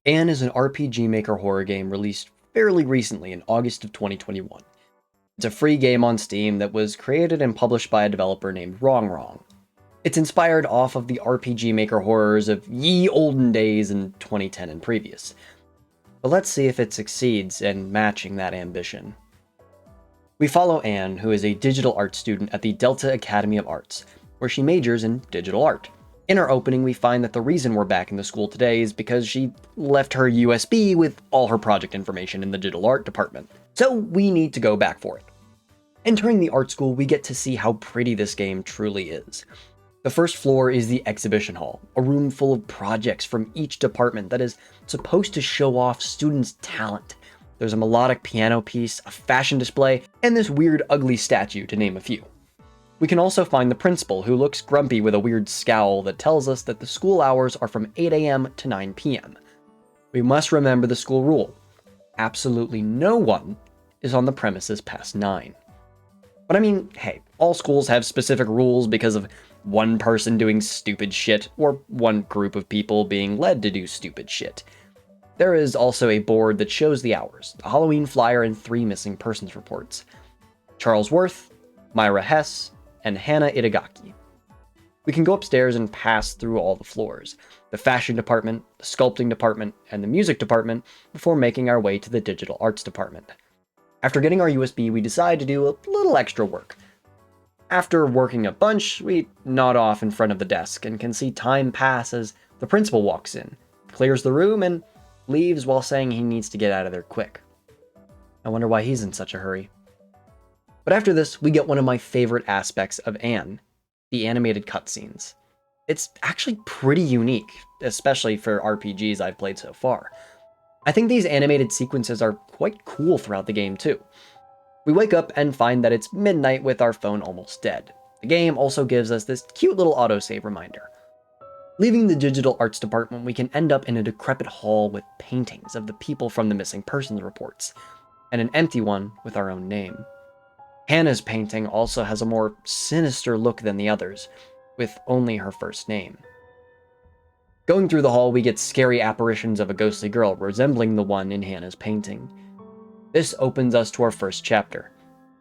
Anne is an RPG Maker horror game released fairly recently in August of 2021. It's a free game on Steam that was created and published by a developer named Wrong. It's inspired off of the RPG Maker horrors of ye olden days in 2010 and previous. But let's see if it succeeds in matching that ambition. We follow Anne, who is a digital art student at the Delta Academy of Arts, where she majors in digital art. In our opening, we find that the reason we're back in the school today is because she left her USB with all her project information in the digital art department. So we need to go back for it. Entering the art school, we get to see how pretty this game truly is. The first floor is the exhibition hall, a room full of projects from each department that is supposed to show off students' talent. There's a melodic piano piece, a fashion display, and this weird ugly statue, to name a few. We can also find the principal, who looks grumpy with a weird scowl that tells us that the school hours are from 8 a.m. to 9 p.m. We must remember the school rule. Absolutely no one is on the premises past 9. But I mean, hey, all schools have specific rules because of one person doing stupid shit, or one group of people being led to do stupid shit. There is also a board that shows the hours, a Halloween flyer, and 3 missing persons reports. Charles Worth, Myra Hess, and Hannah Itagaki. We can go upstairs and pass through all the floors, the fashion department, the sculpting department, and the music department before making our way to the digital arts department. After getting our USB, we decide to do a little extra work. After working a bunch, we nod off in front of the desk and can see time pass as the principal walks in, clears the room, and leaves while saying he needs to get out of there quick. I wonder why he's in such a hurry. But after this, we get one of my favorite aspects of Anne, the animated cutscenes. It's actually pretty unique, especially for RPGs I've played so far. I think these animated sequences are quite cool throughout the game too. We wake up and find that it's midnight with our phone almost dead. The game also gives us this cute little autosave reminder. Leaving the digital arts department, we can end up in a decrepit hall with paintings of the people from the missing persons reports, and an empty one with our own name. Hannah's painting also has a more sinister look than the others, with only her first name. Going through the hall, we get scary apparitions of a ghostly girl resembling the one in Hannah's painting. This opens us to our first chapter,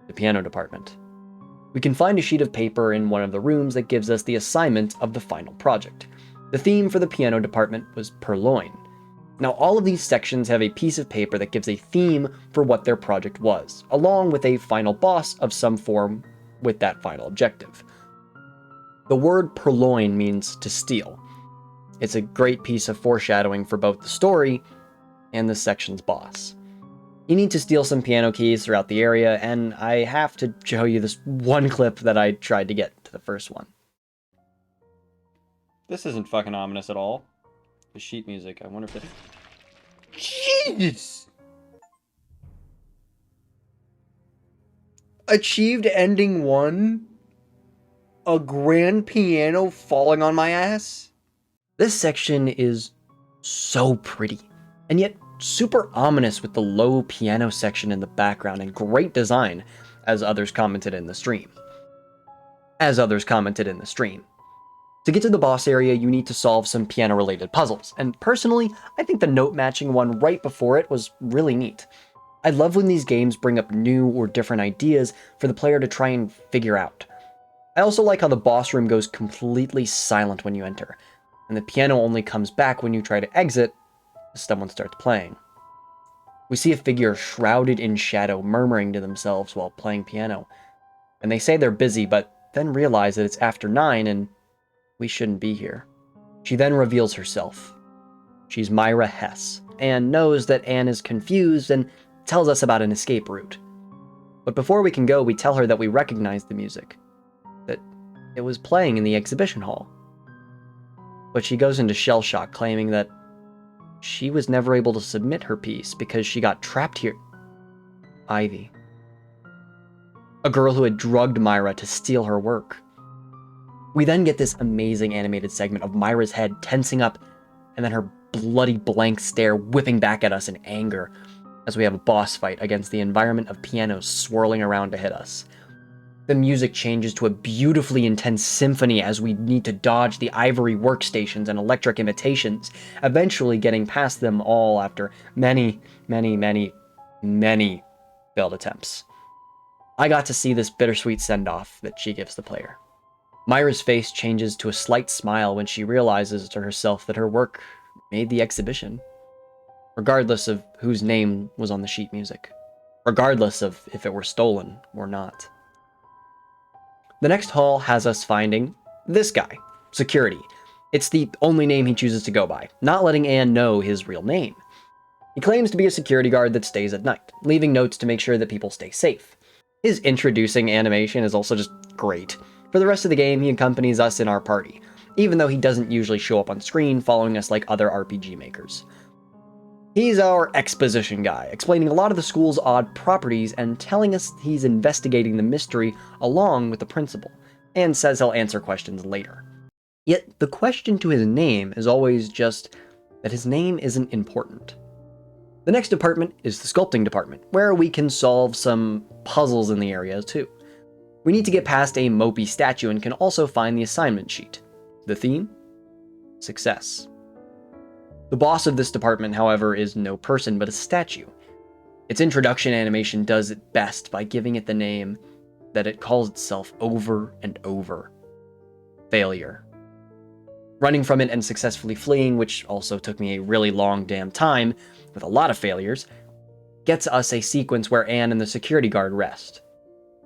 the piano department. We can find a sheet of paper in one of the rooms that gives us the assignment of the final project. The theme for the piano department was Purloin. Now, all of these sections have a piece of paper that gives a theme for what their project was, along with a final boss of some form with that final objective. The word purloin means to steal. It's a great piece of foreshadowing for both the story and the section's boss. You need to steal some piano keys throughout the area, and I have to show you this one clip that I tried to get to the first one. This isn't fucking ominous at all. The sheet music, I wonder if it... Jesus! Achieved ending 1? A grand piano falling on my ass? This section is so pretty, and yet super ominous with the low piano section in the background and great design, as others commented in the stream. To get to the boss area, you need to solve some piano-related puzzles, and personally, I think the note-matching one right before it was really neat. I love when these games bring up new or different ideas for the player to try and figure out. I also like how the boss room goes completely silent when you enter, and the piano only comes back when you try to exit as someone starts playing. We see a figure shrouded in shadow murmuring to themselves while playing piano, and they say they're busy but then realize that it's after 9 and we shouldn't be here. She then reveals herself. She's Myra Hess, and knows that Anne is confused and tells us about an escape route. But before we can go, we tell her that we recognize the music, that it was playing in the exhibition hall. But she goes into shell shock, claiming that she was never able to submit her piece because she got trapped here. Ivy. A girl who had drugged Myra to steal her work. We then get this amazing animated segment of Myra's head tensing up, and then her bloody blank stare whipping back at us in anger, as we have a boss fight against the environment of pianos swirling around to hit us. The music changes to a beautifully intense symphony as we need to dodge the ivory workstations and electric imitations, eventually getting past them all after many, many, many, many failed attempts. I got to see this bittersweet send-off that she gives the player. Myra's face changes to a slight smile when she realizes to herself that her work made the exhibition, regardless of whose name was on the sheet music, regardless of if it were stolen or not. The next hall has us finding this guy, Security. It's the only name he chooses to go by, not letting Anne know his real name. He claims to be a security guard that stays at night, leaving notes to make sure that people stay safe. His introducing animation is also just great. For the rest of the game, he accompanies us in our party, even though he doesn't usually show up on screen following us like other RPG makers. He's our exposition guy, explaining a lot of the school's odd properties and telling us he's investigating the mystery along with the principal, and says he'll answer questions later. Yet, the question to his name is always just that his name isn't important. The next department is the sculpting department, where we can solve some puzzles in the area too. We need to get past a mopey statue and can also find the assignment sheet. The theme? Success. The boss of this department, however, is no person but a statue. Its introduction animation does it best by giving it the name that it calls itself over and over. Failure. Running from it and successfully fleeing, which also took me a really long damn time, with a lot of failures, gets us a sequence where Anne and the security guard rest.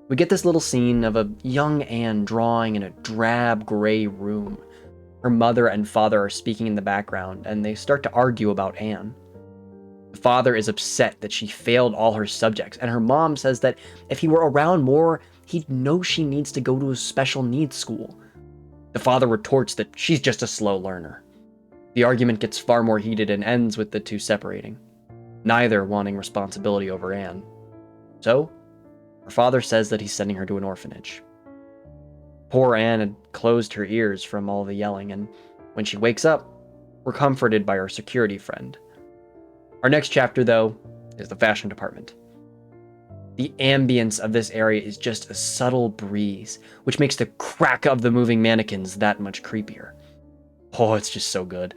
We get this little scene of a young Anne drawing in a drab gray room. Her mother and father are speaking in the background, and they start to argue about Anne. The father is upset that she failed all her subjects, and her mom says that if he were around more, he'd know she needs to go to a special needs school. The father retorts that she's just a slow learner. The argument gets far more heated and ends with the two separating, neither wanting responsibility over Anne. So, her father says that he's sending her to an orphanage. Poor Anne had closed her ears from all the yelling, and when she wakes up, we're comforted by our security friend. Our next chapter, though, is the fashion department. The ambience of this area is just a subtle breeze, which makes the crack of the moving mannequins that much creepier. Oh, it's just so good.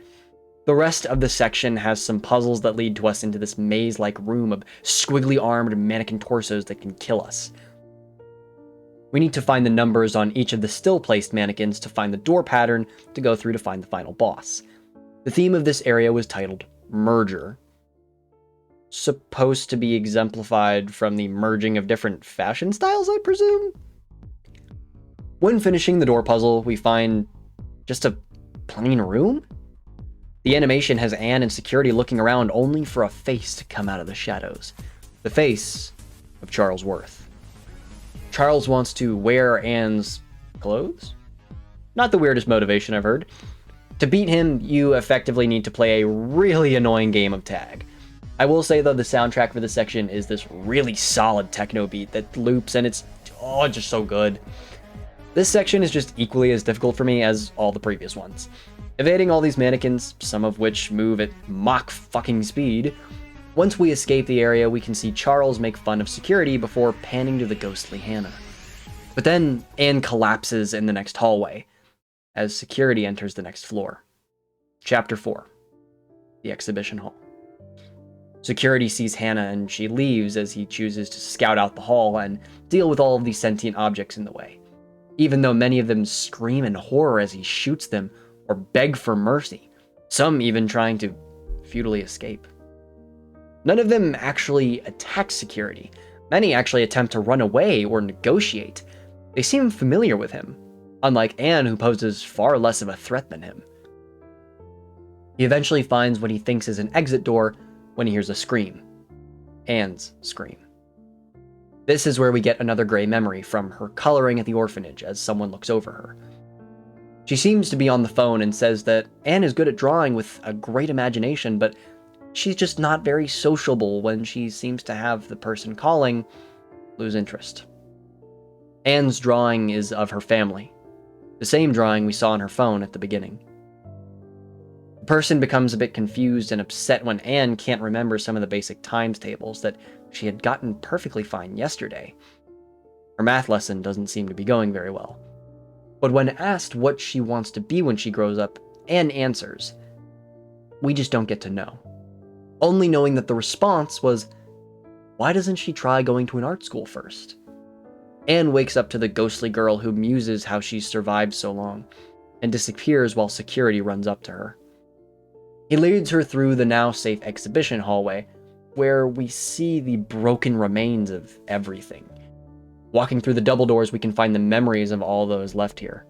The rest of the section has some puzzles that lead to us into this maze-like room of squiggly armed mannequin torsos that can kill us. We need to find the numbers on each of the still-placed mannequins to find the door pattern to go through to find the final boss. The theme of this area was titled Merger. Supposed to be exemplified from the merging of different fashion styles, I presume? When finishing the door puzzle, we find just a plain room? The animation has Anne and security looking around only for a face to come out of the shadows. The face of Charles Worth. Charles wants to wear Anne's clothes? Not the weirdest motivation I've heard. To beat him, you effectively need to play a really annoying game of tag. I will say though, the soundtrack for this section is this really solid techno beat that loops, and it's just so good. This section is just equally as difficult for me as all the previous ones. Evading all these mannequins, some of which move at Mach fucking speed. Once we escape the area, we can see Charles make fun of security before panning to the ghostly Hannah. But then Anne collapses in the next hallway as security enters the next floor. Chapter 4. The Exhibition Hall. Security sees Hannah and she leaves as he chooses to scout out the hall and deal with all of these sentient objects in the way, even though many of them scream in horror as he shoots them or beg for mercy, some even trying to futilely escape. None of them actually attack security. Many actually attempt to run away or negotiate. They seem familiar with him, unlike Anne, who poses far less of a threat than him. He eventually finds what he thinks is an exit door when he hears a scream. Anne's scream. This is where we get another gray memory from her coloring at the orphanage as someone looks over her. She seems to be on the phone and says that Anne is good at drawing with a great imagination, but she's just not very sociable when she seems to have the person calling lose interest. Anne's drawing is of her family, the same drawing we saw on her phone at the beginning. The person becomes a bit confused and upset when Anne can't remember some of the basic times tables that she had gotten perfectly fine yesterday. Her math lesson doesn't seem to be going very well. But when asked what she wants to be when she grows up, Anne answers, we just don't get to know. Only knowing that the response was, why doesn't she try going to an art school first? Anne wakes up to the ghostly girl who muses how she's survived so long, and disappears while security runs up to her. He leads her through the now safe exhibition hallway, where we see the broken remains of everything. Walking through the double doors, we can find the memories of all those left here.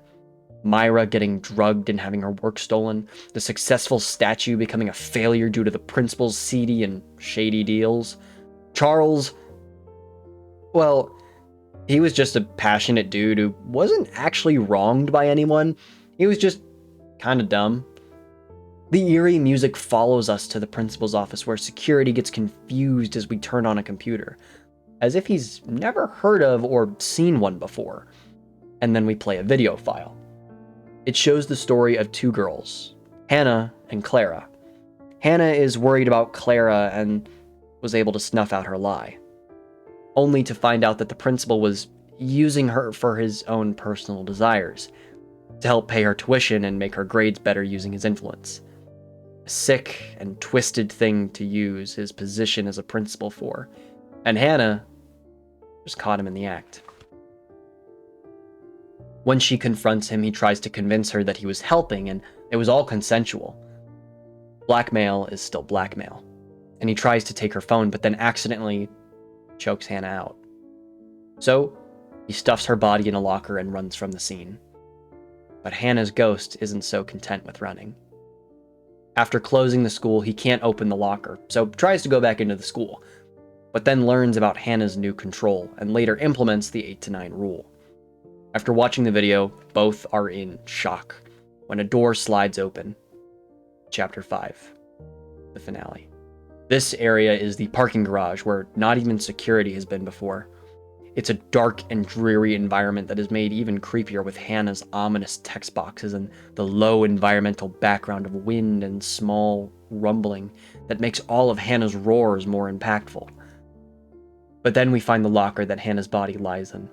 Myra getting drugged and having her work stolen, the successful statue becoming a failure due to the principal's seedy and shady deals. Charles, well, he was just a passionate dude who wasn't actually wronged by anyone. He was just kind of dumb. The eerie music follows us to the principal's office where security gets confused as we turn on a computer, as if he's never heard of or seen one before. And then we play a video file. It shows the story of two girls, Hannah and Clara. Hannah is worried about Clara and was able to snuff out her lie, only to find out that the principal was using her for his own personal desires, to help pay her tuition and make her grades better using his influence. A sick and twisted thing to use his position as a principal for, and Hannah just caught him in the act. When she confronts him, he tries to convince her that he was helping and it was all consensual. Blackmail is still blackmail, and he tries to take her phone but then accidentally chokes Hannah out. So, he stuffs her body in a locker and runs from the scene. But Hannah's ghost isn't so content with running. After closing the school, he can't open the locker, so tries to go back into the school, but then learns about Hannah's new control and later implements the 8-to-9 rule. After watching the video, both are in shock when a door slides open. Chapter 5, the finale. This area is the parking garage where not even security has been before. It's a dark and dreary environment that is made even creepier with Hannah's ominous text boxes and the low environmental background of wind and small rumbling that makes all of Hannah's roars more impactful. But then we find the locker that Hannah's body lies in.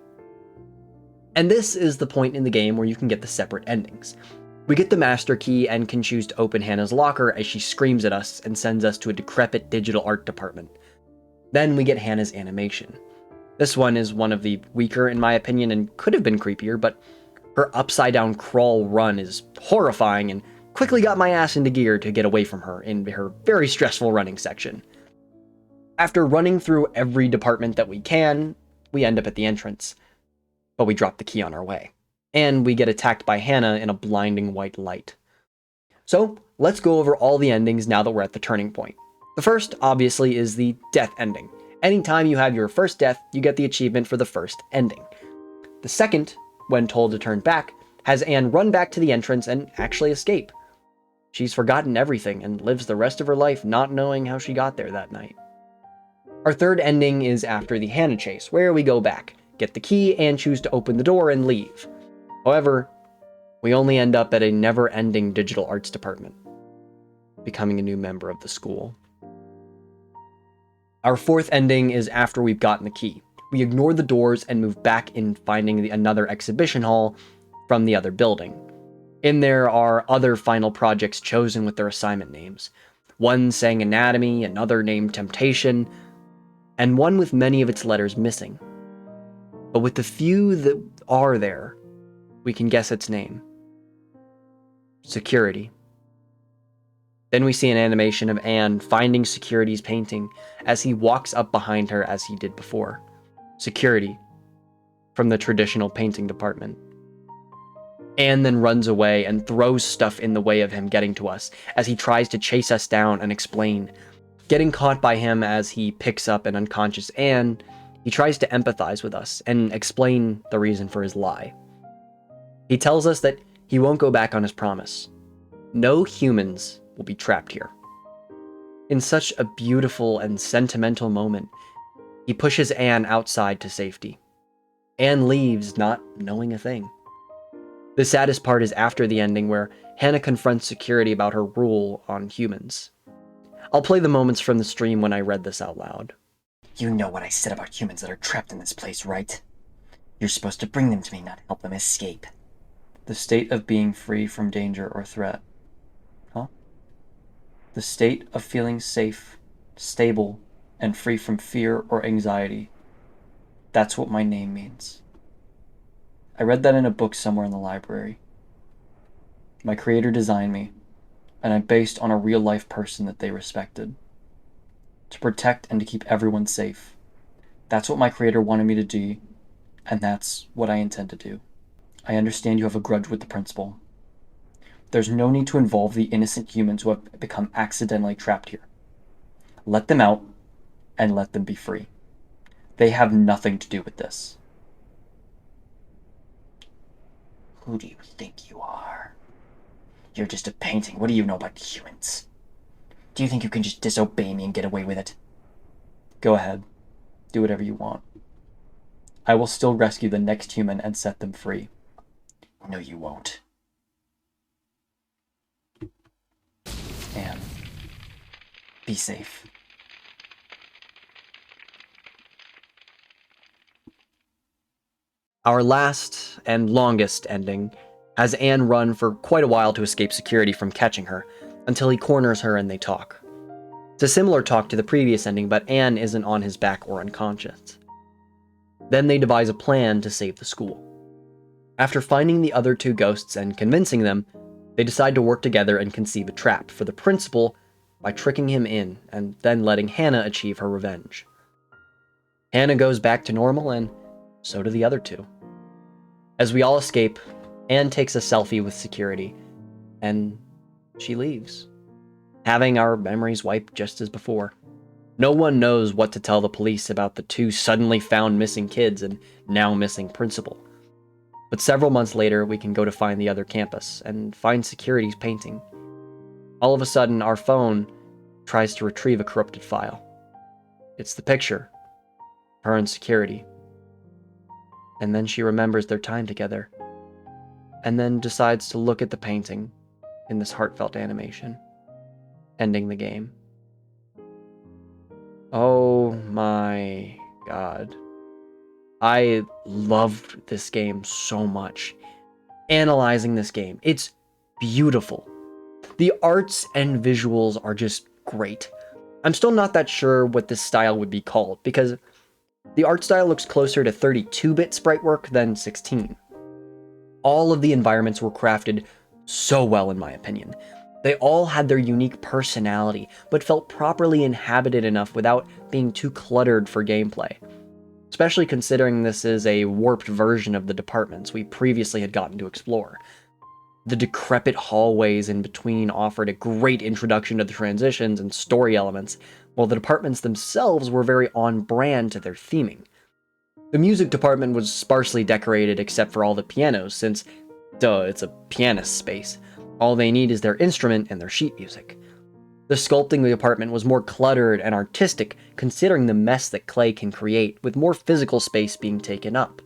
And this is the point in the game where you can get the separate endings. We get the master key and can choose to open Hannah's locker as she screams at us and sends us to a decrepit digital art department. Then we get Hannah's animation. This one is one of the weaker in my opinion and could have been creepier, but her upside down crawl run is horrifying and quickly got my ass into gear to get away from her in her very stressful running section. After running through every department that we can, we end up at the entrance. But we drop the key on our way, and we get attacked by Hannah in a blinding white light. So, let's go over all the endings now that we're at the turning point. The first, obviously, is the death ending. Anytime you have your first death, you get the achievement for the first ending. The second, when told to turn back, has Anne run back to the entrance and actually escape. She's forgotten everything and lives the rest of her life not knowing how she got there that night. Our third ending is after the Hannah chase, where we go back, get the key, and choose to open the door and leave. However, we only end up at a never-ending digital arts department, becoming a new member of the school. Our fourth ending is after we've gotten the key. We ignore the doors and move back in finding another exhibition hall from the other building. In there are other final projects chosen with their assignment names. One saying anatomy, another named temptation, and one with many of its letters missing. But with the few that are there, we can guess its name. Security. Then we see an animation of Anne finding Security's painting as he walks up behind her as he did before. Security, from the traditional painting department. Anne then runs away and throws stuff in the way of him getting to us as he tries to chase us down and explain. Getting caught by him as he picks up an unconscious Anne, he tries to empathize with us and explain the reason for his lie. He tells us that he won't go back on his promise. No humans will be trapped here. In such a beautiful and sentimental moment, he pushes Anne outside to safety. Anne leaves not knowing a thing. The saddest part is after the ending where Hannah confronts Security about her rule on humans. I'll play the moments from the stream when I read this out loud. You know what I said about humans that are trapped in this place, right? You're supposed to bring them to me, not help them escape. The state of being free from danger or threat. Huh? The state of feeling safe, stable, and free from fear or anxiety. That's what my name means. I read that in a book somewhere in the library. My creator designed me, and I'm based on a real-life person that they respected. To protect and to keep everyone safe. That's what my creator wanted me to do, and that's what I intend to do. I understand you have a grudge with the principal. There's no need to involve the innocent humans who have become accidentally trapped here. Let them out, and let them be free. They have nothing to do with this. Who do you think you are? You're just a painting. What do you know about humans? Do you think you can just disobey me and get away with it? Go ahead. Do whatever you want. I will still rescue the next human and set them free. No, you won't. And be safe. Our last and longest ending has Anne run for quite a while to escape security from catching her, until he corners her and they talk. It's a similar talk to the previous ending, but Anne isn't on his back or unconscious. Then they devise a plan to save the school. After finding the other two ghosts and convincing them, they decide to work together and conceive a trap for the principal by tricking him in and then letting Hannah achieve her revenge. Hannah goes back to normal, and so do the other two. As we all escape, Anne takes a selfie with security, and she leaves, having our memories wiped just as before. No one knows what to tell the police about the two suddenly found missing kids and now missing principal. But several months later, we can go to find the other campus and find security's painting. All of a sudden, our phone tries to retrieve a corrupted file. It's the picture, her and security. And then she remembers their time together, and then decides to look at the painting in this heartfelt animation, ending the game. Oh my god. I loved this game so much. Analyzing this game, it's beautiful. The arts and visuals are just great. I'm still not that sure what this style would be called, because the art style looks closer to 32-bit sprite work than 16. All of the environments were crafted so well, in my opinion. They all had their unique personality, but felt properly inhabited enough without being too cluttered for gameplay. Especially considering this is a warped version of the departments we previously had gotten to explore. The decrepit hallways in between offered a great introduction to the transitions and story elements, while the departments themselves were very on-brand to their theming. The music department was sparsely decorated except for all the pianos, since, duh, it's a pianist space. All they need is their instrument and their sheet music. The sculpting department was more cluttered and artistic, considering the mess that clay can create, with more physical space being taken up.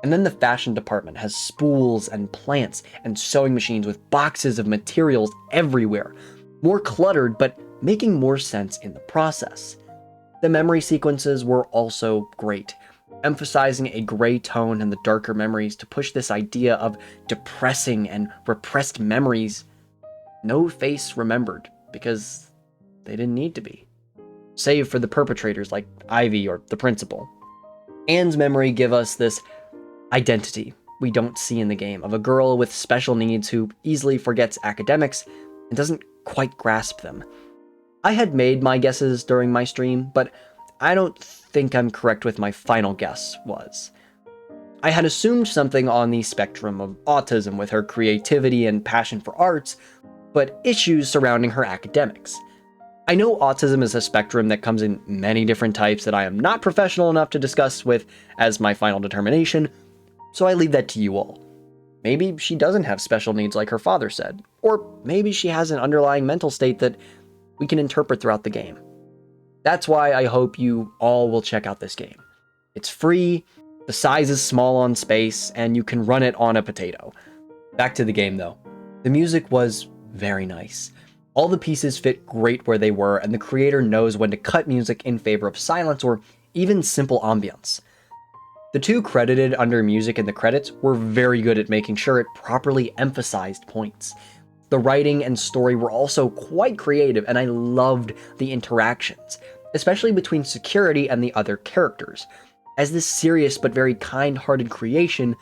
And then the fashion department has spools and plants and sewing machines with boxes of materials everywhere. More cluttered, but making more sense in the process. The memory sequences were also great, emphasizing a gray tone in the darker memories to push this idea of depressing and repressed memories. No face remembered, because they didn't need to be. Save for the perpetrators like Ivy or the principal. Anne's memory give us this identity we don't see in the game, of a girl with special needs who easily forgets academics and doesn't quite grasp them. I had made my guesses during my stream, but I don't think I'm correct with my final guess was. I had assumed something on the spectrum of autism with her creativity and passion for arts, but issues surrounding her academics. I know autism is a spectrum that comes in many different types that I am not professional enough to discuss with as my final determination, so I leave that to you all. Maybe she doesn't have special needs like her father said, or maybe she has an underlying mental state that we can interpret throughout the game. That's why I hope you all will check out this game. It's free, the size is small on space, and you can run it on a potato. Back to the game though. The music was very nice. All the pieces fit great where they were, and the creator knows when to cut music in favor of silence or even simple ambience. The two credited under music in the credits were very good at making sure it properly emphasized points. The writing and story were also quite creative, and I loved the interactions, especially between security and the other characters, as this serious but very kind-hearted creation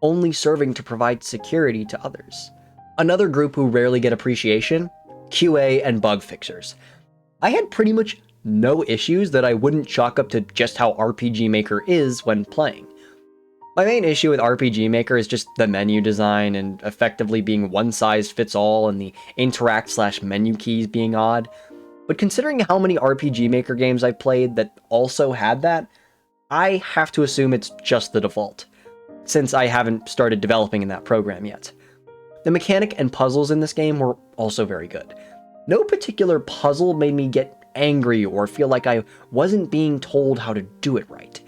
only serving to provide security to others. Another group who rarely get appreciation, QA and bug fixers. I had pretty much no issues that I wouldn't chalk up to just how RPG Maker is when playing. My main issue with RPG Maker is just the menu design and effectively being one size fits all and the interact/menu keys being odd. But considering how many RPG Maker games I've played that also had that, I have to assume it's just the default, since I haven't started developing in that program yet. The mechanic and puzzles in this game were also very good. No particular puzzle made me get angry or feel like I wasn't being told how to do it right.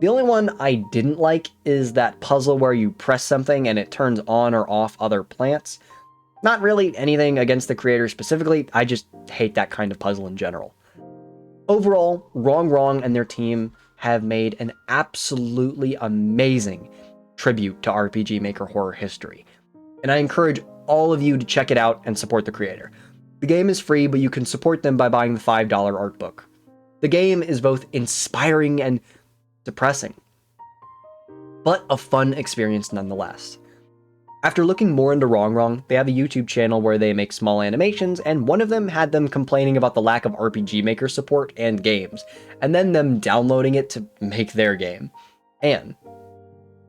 The only one I didn't like is that puzzle where you press something and it turns on or off other plants. Not really anything against the creator specifically, I just hate that kind of puzzle in general. Overall, Wrong and their team have made an absolutely amazing tribute to RPG Maker horror history, and I encourage all of you to check it out and support the creator. The game is free, but you can support them by buying the $5 art book. The game is both inspiring and depressing, but a fun experience nonetheless. After looking more into Wrong, they have a YouTube channel where they make small animations, and one of them had them complaining about the lack of RPG Maker support and games, and then them downloading it to make their game. And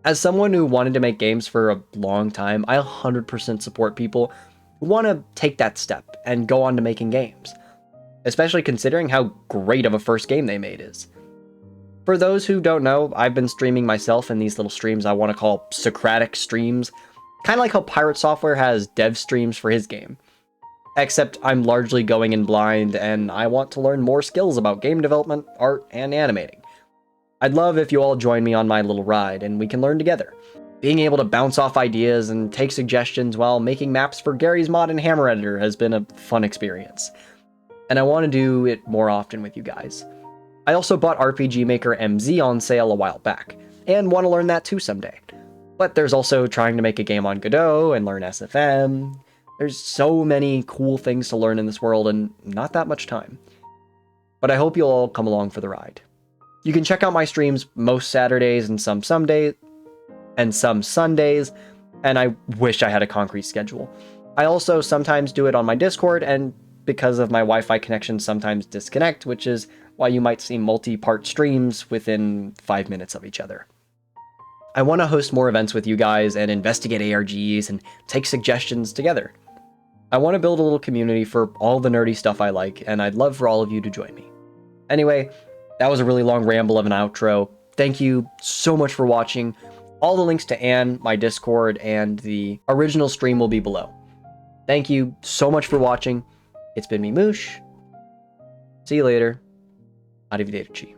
as someone who wanted to make games for a long time, I 100% support people who want to take that step and go on to making games, especially considering how great of a first game they made is. For those who don't know, I've been streaming myself in these little streams I want to call Socratic streams, kind of like how Pirate Software has dev streams for his game. Except I'm largely going in blind, and I want to learn more skills about game development, art, and animating. I'd love if you all join me on my little ride, and we can learn together. Being able to bounce off ideas and take suggestions while making maps for Gary's Mod and Hammer Editor has been a fun experience. And I want to do it more often with you guys. I also bought RPG Maker MZ on sale a while back, and want to learn that too someday. But there's also trying to make a game on Godot and learn SFM. There's so many cool things to learn in this world and not that much time. But I hope you'll all come along for the ride. You can check out my streams most Saturdays and some Sundays, and I wish I had a concrete schedule. I also sometimes do it on my Discord, and because of my Wi-Fi connection sometimes disconnect, which is why you might see multi-part streams within 5 minutes of each other. I want to host more events with you guys and investigate ARGs and take suggestions together. I want to build a little community for all the nerdy stuff I like, and I'd love for all of you to join me. Anyway, that was a really long ramble of an outro. Thank you so much for watching. All the links to Anne, my Discord, and the original stream will be below. Thank you so much for watching. It's been me, Mush. See you later. Arrivederci.